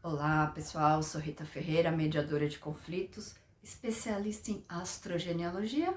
Olá pessoal, sou Rita Ferreira, mediadora de conflitos, especialista em astrogenealogia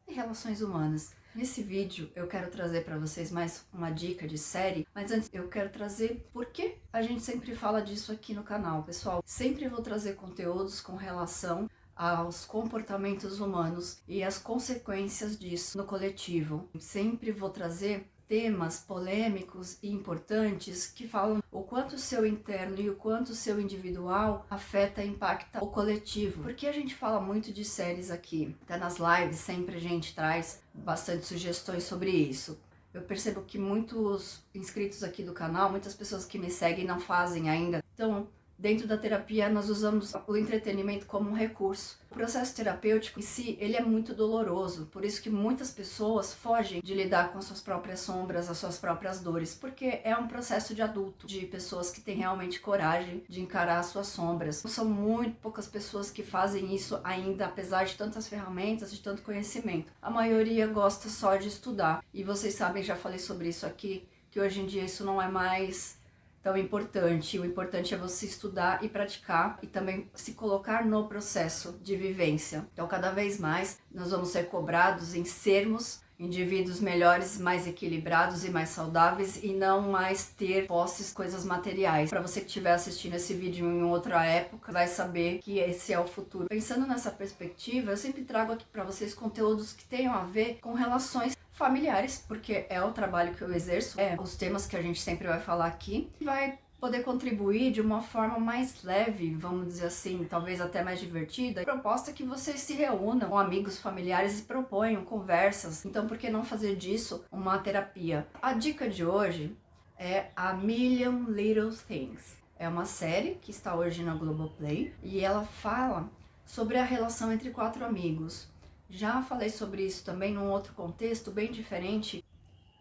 e relações humanas. Nesse vídeo eu quero trazer para vocês mais uma dica de série, mas antes eu quero trazer por que a gente sempre fala disso aqui no canal, pessoal. Sempre vou trazer conteúdos com relação aos comportamentos humanos e as consequências disso no coletivo. Sempre vou trazer temas polêmicos e importantes que falam o quanto o seu interno e o quanto o seu individual afeta e impacta o coletivo. Porque a gente fala muito de séries aqui, até nas lives sempre a gente traz bastante sugestões sobre isso. Eu percebo que muitos inscritos aqui do canal, muitas pessoas que me seguem não fazem ainda. Então, dentro da terapia, nós usamos o entretenimento como um recurso. O processo terapêutico em si, ele é muito doloroso, por isso que muitas pessoas fogem de lidar com as suas próprias sombras, as suas próprias dores, porque é um processo de adulto, de pessoas que têm realmente coragem de encarar as suas sombras. São muito poucas pessoas que fazem isso ainda, apesar de tantas ferramentas, de tanto conhecimento. A maioria gosta só de estudar, e vocês sabem, já falei sobre isso aqui, que hoje em dia isso não é mais tão importante. O importante é você estudar e praticar e também se colocar no processo de vivência. Então, cada vez mais nós vamos ser cobrados em sermos indivíduos melhores, mais equilibrados e mais saudáveis e não mais ter posses, coisas materiais. Para você que estiver assistindo esse vídeo em outra época, vai saber que esse é o futuro. Pensando nessa perspectiva, eu sempre trago aqui para vocês conteúdos que tenham a ver com relações familiares, porque é o trabalho que eu exerço, os temas que a gente sempre vai falar aqui, vai poder contribuir de uma forma mais leve, vamos dizer assim, talvez até mais divertida. A proposta é que vocês se reúnam com amigos, familiares e proponham conversas. Então, por que não fazer disso uma terapia? A dica de hoje é A Million Little Things. É uma série que está hoje na Globoplay e ela fala sobre a relação entre 4 amigos. Já falei sobre isso também num outro contexto bem diferente,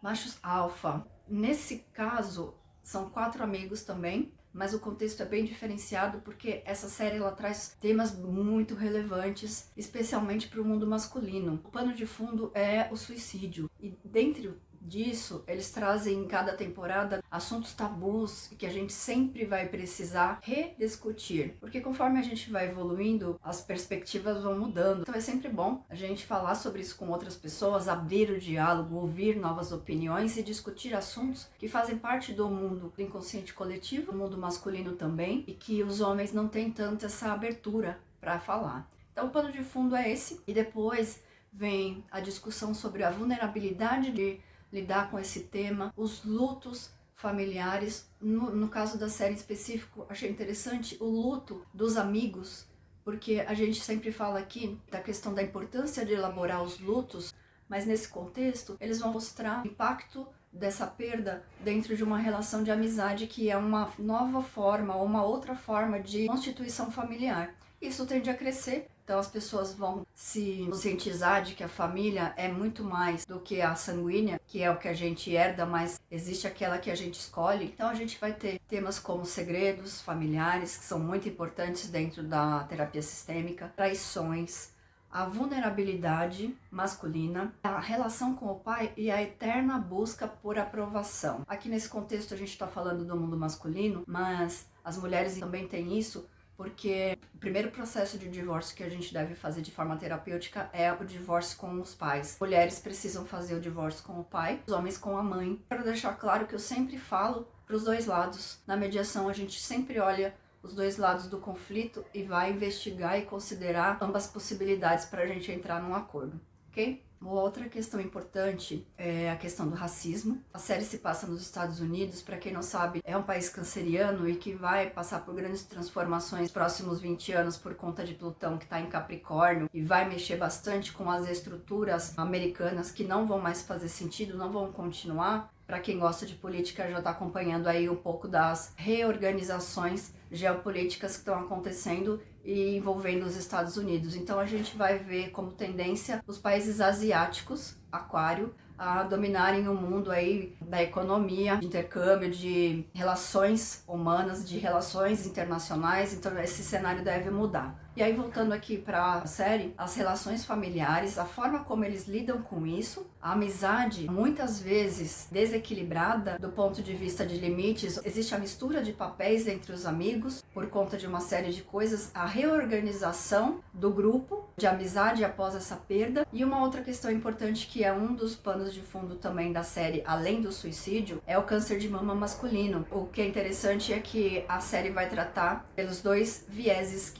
machos alfa. Nesse caso, são 4 amigos também, mas o contexto é bem diferenciado porque essa série ela traz temas muito relevantes, especialmente para o mundo masculino. O pano de fundo é o suicídio e dentro disso, eles trazem em cada temporada assuntos tabus que a gente sempre vai precisar rediscutir, porque conforme a gente vai evoluindo, as perspectivas vão mudando. Então é sempre bom a gente falar sobre isso com outras pessoas, abrir o diálogo, ouvir novas opiniões e discutir assuntos que fazem parte do mundo do inconsciente coletivo, do mundo masculino também, e que os homens não têm tanto essa abertura para falar. Então o pano de fundo é esse, e depois vem a discussão sobre a vulnerabilidade de lidar com esse tema, os lutos familiares. No caso da série em específico, achei interessante o luto dos amigos, porque a gente sempre fala aqui da questão da importância de elaborar os lutos, mas nesse contexto eles vão mostrar o impacto dessa perda dentro de uma relação de amizade que é uma nova forma ou uma outra forma de constituição familiar. Isso tende a crescer, então as pessoas vão se conscientizar de que a família é muito mais do que a sanguínea, que é o que a gente herda, mas existe aquela que a gente escolhe. Então a gente vai ter temas como segredos familiares, que são muito importantes dentro da terapia sistêmica, traições, a vulnerabilidade masculina, a relação com o pai e a eterna busca por aprovação. Aqui nesse contexto a gente está falando do mundo masculino, mas as mulheres também têm isso, porque o primeiro processo de divórcio que a gente deve fazer de forma terapêutica é o divórcio com os pais. Mulheres precisam fazer o divórcio com o pai, os homens com a mãe. Quero deixar claro que eu sempre falo para os dois lados. Na mediação a gente sempre olha os dois lados do conflito e vai investigar e considerar ambas possibilidades para a gente entrar num acordo, ok? Uma outra questão importante é a questão do racismo. A série se passa nos Estados Unidos, para quem não sabe, é um país canceriano e que vai passar por grandes transformações nos próximos 20 anos por conta de Plutão, que está em Capricórnio, e vai mexer bastante com as estruturas americanas que não vão mais fazer sentido, não vão continuar. Para quem gosta de política já está acompanhando aí um pouco das reorganizações geopolíticas que estão acontecendo e envolvendo os Estados Unidos. Então a gente vai ver como tendência os países asiáticos, aquário, a dominarem o mundo aí da economia, de intercâmbio, de relações humanas, de relações internacionais. Então esse cenário deve mudar. E aí, voltando aqui para a série, as relações familiares, a forma como eles lidam com isso, a amizade, muitas vezes desequilibrada do ponto de vista de limites, existe a mistura de papéis entre os amigos por conta de uma série de coisas, a reorganização do grupo de amizade após essa perda. E uma outra questão importante, que é um dos panos de fundo também da série, além do suicídio, é o câncer de mama masculino. O que é interessante é que a série vai tratar pelos dois vieses.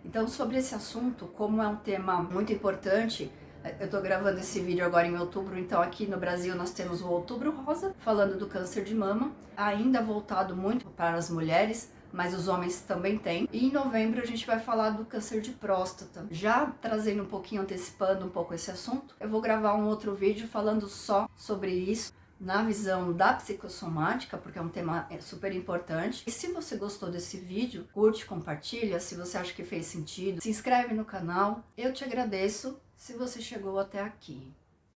Então, sobre esse assunto, como é um tema muito importante, eu tô gravando esse vídeo agora em outubro, então aqui no Brasil nós temos o Outubro Rosa, falando do câncer de mama, ainda voltado muito para as mulheres, mas os homens também têm. E em novembro a gente vai falar do câncer de próstata. Já trazendo um pouquinho, antecipando um pouco esse assunto, eu vou gravar um outro vídeo falando só sobre isso, na visão da psicossomática, porque é um tema super importante. E se você gostou desse vídeo, curte, compartilha, se você acha que fez sentido, se inscreve no canal. Eu te agradeço se você chegou até aqui.